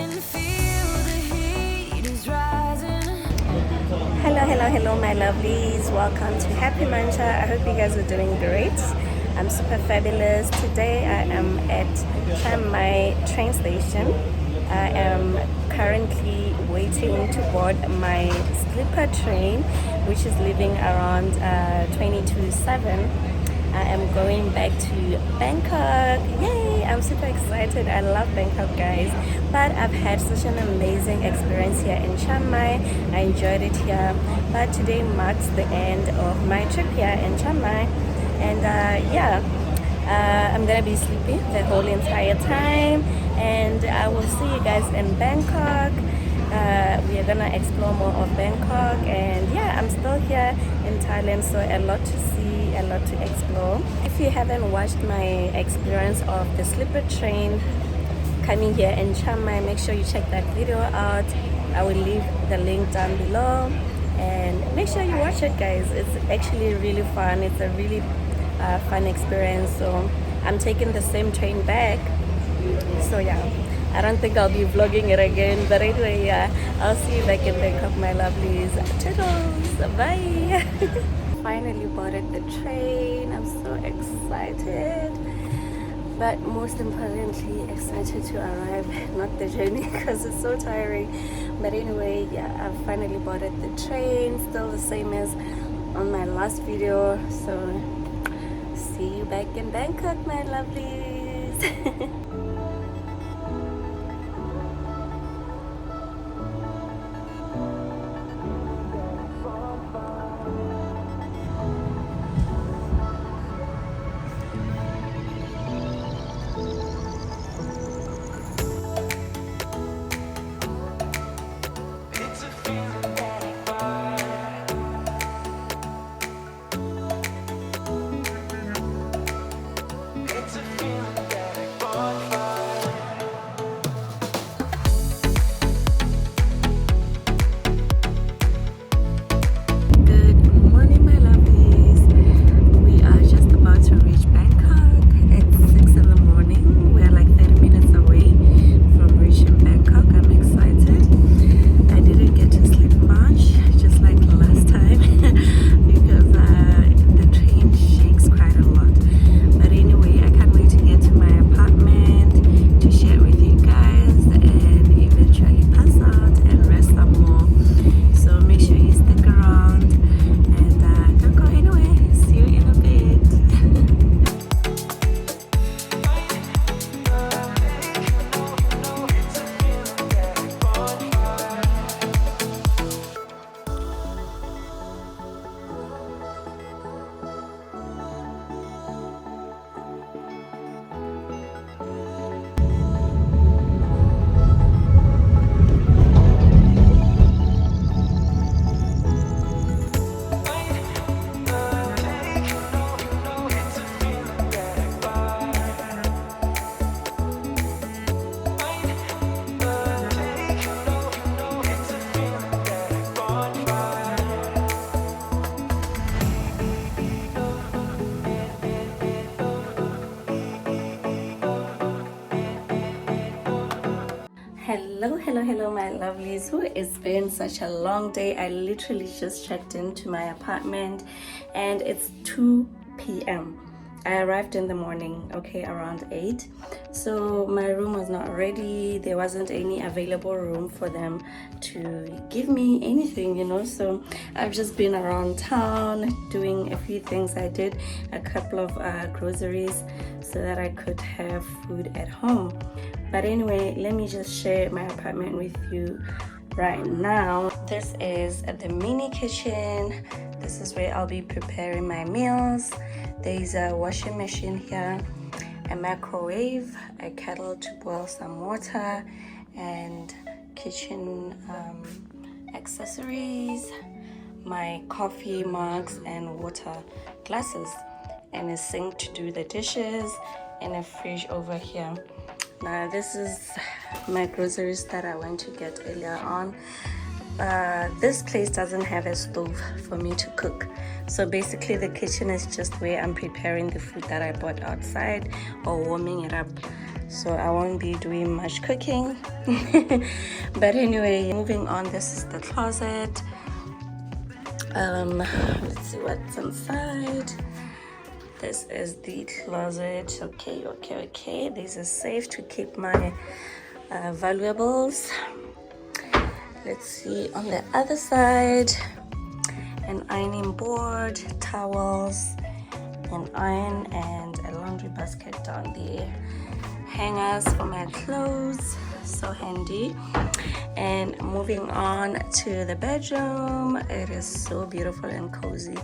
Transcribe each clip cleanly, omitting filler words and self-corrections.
can feel the heat is rising. Hello, my lovelies. Welcome to Happy Mancha. I hope you guys are doing great. I'm super fabulous. Today I am at Chiang Mai train station. I am currently waiting to board my sleeper train, which is leaving around 20 to 7. I am going back to Bangkok. Yay! I'm super excited. I love Bangkok, guys. But I've had such an amazing experience here in Chiang Mai. I enjoyed it here. But today marks the end of my trip here in Chiang Mai. And I'm gonna be sleeping the whole entire time. And I will see you guys in Bangkok. We are gonna explore more of Bangkok. And yeah, I'm still here in Thailand, so a lot to see, a lot to explore. If you haven't watched my experience of the sleeper train coming here in Chiang Mai, make sure you check that video out. I will leave the link down below, and make sure you watch it, guys. It's actually really fun. It's a really fun experience. So I'm taking the same train back, so yeah, I don't think I'll be vlogging it again, but anyway, yeah, I'll see you back in Bangkok, my lovelies. Toodles, bye. Finally boarded the train. I'm so excited, but most importantly excited to arrive, not the journey, because it's so tiring. But anyway, yeah, I've finally boarded the train, still the same as on my last video. So see you back in Bangkok, my lovelies. Hello, my lovelies. It's been such a long day. I literally just checked into my apartment and it's 2 p.m. I arrived in the morning, okay, around 8. So my room was not ready. There wasn't any available room for them to give me anything, you know. So I've just been around town doing a few things. I did a couple of groceries so that I could have food at home. But anyway, let me just share my apartment with you right now. This is the mini kitchen. This is where I'll be preparing my meals. There's a washing machine here, a microwave, a kettle to boil some water, and kitchen accessories, my coffee mugs and water glasses, and a sink to do the dishes, and a fridge over here. Now this is my groceries that I went to get earlier on. This place doesn't have a stove for me to cook, so basically the kitchen is just where I'm preparing the food that I bought outside or warming it up. so I won't be doing much cooking. But anyway, moving on, this is the closet. Let's see what's inside. This is the closet. Okay. This is safe to keep my valuables. Let's see on the other side, an ironing board, towels, an iron, and a laundry basket down there. Hangers for my clothes, so handy. And moving on to the bedroom, it is so beautiful and cozy.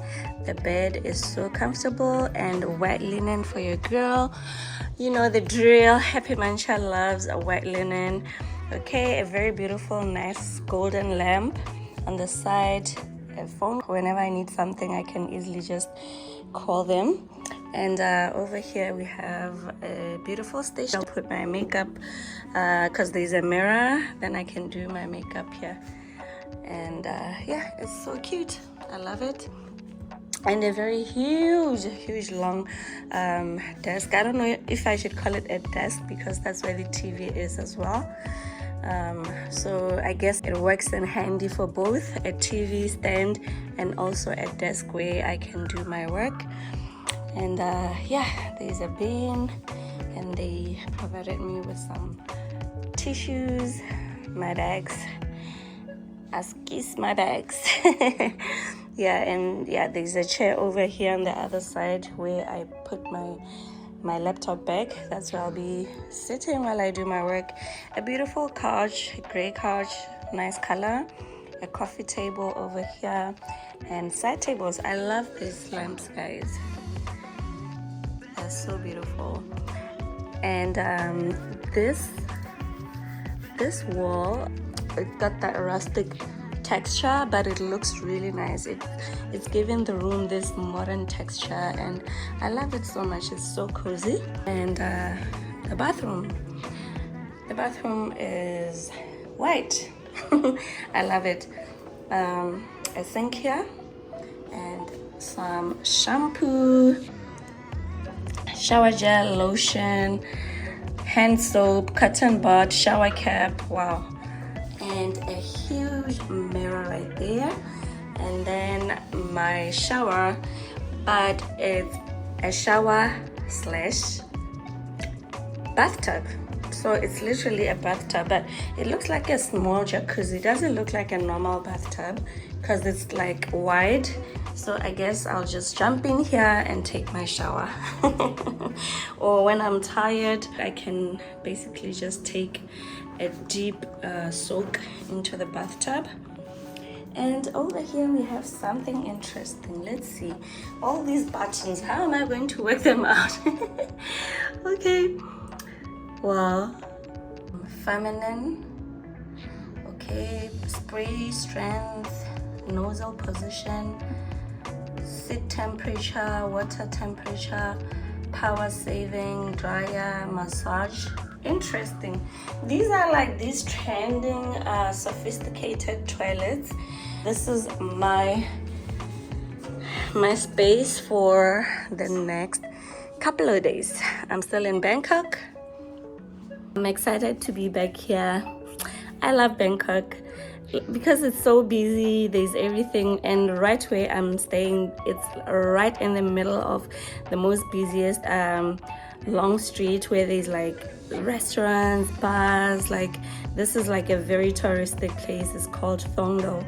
The bed is so comfortable, and white linen for your girl. You know the drill. Happy Muncher loves a white linen. Okay, a very beautiful, nice golden lamp on the side. A phone. Whenever I need something, I can easily just call them. And over here we have a beautiful station. I'll put my makeup because there's a mirror, then I can do my makeup here. And yeah, it's so cute. I love it. And a very huge long desk. I don't know if I should call it a desk because that's where the TV is as well. So I guess it works in handy for both a TV stand and also a desk where I can do my work. And yeah, there's a bin, and they provided me with some tissues, my bags. Kiss my bags. Yeah, and yeah, there's a chair over here on the other side where I put my laptop bag. That's where I'll be sitting while I do my work. A beautiful couch, a gray couch, nice color. A coffee table over here, and side tables. I love these lamps, guys. They're so beautiful. And this wall, it got that rustic texture, but it looks really nice. It's giving the room this modern texture, and I love it so much. It's so cozy. And the bathroom is white. I love it. A sink here, and some shampoo, shower gel, lotion, hand soap, cotton bud, shower cap. Wow. And a huge mirror right there. And then my shower, but it's a shower slash bathtub. So it's literally a bathtub, but it looks like a small jacuzzi. It doesn't look like a normal bathtub because it's like wide. So I guess I'll just jump in here and take my shower. Or when I'm tired, I can basically just take a deep soak into the bathtub. And over here we have something interesting. Let's see. All these buttons, how am I going to work them out? Okay. Well, feminine. Okay, spray strength, nozzle position, sit temperature, water temperature, power saving, dryer, massage. Interesting. These are like these trending sophisticated toilets. This is my space for the next couple of days. I'm still in Bangkok. I'm excited to be back here. I love Bangkok because it's so busy. There's everything, and right where I'm staying, it's right in the middle of the most busiest long street where there's like restaurants, bars. Like this is like a very touristic place. It's called Thongdo,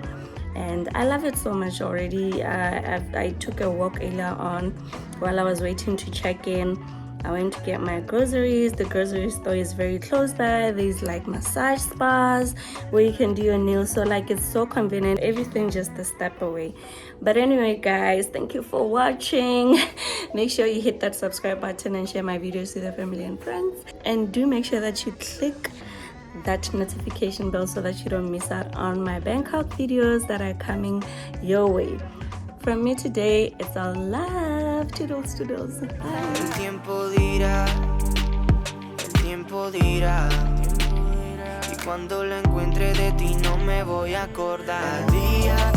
and I love it so much already. I took a walk earlier on while I was waiting to check in. I went to get my groceries. The grocery store is very close by. There's like massage spas where you can do your nails. So like it's so convenient. Everything just a step away. But anyway, guys, thank you for watching. Make sure you hit that subscribe button and share my videos with your family and friends. And do make sure that you click that notification bell so that you don't miss out on my Bangkok videos that are coming your way. From me today, it's all love. Toodles, toodles. Bye. El tiempo dirá, y cuando lo encuentre de ti no me voy a acordar. Día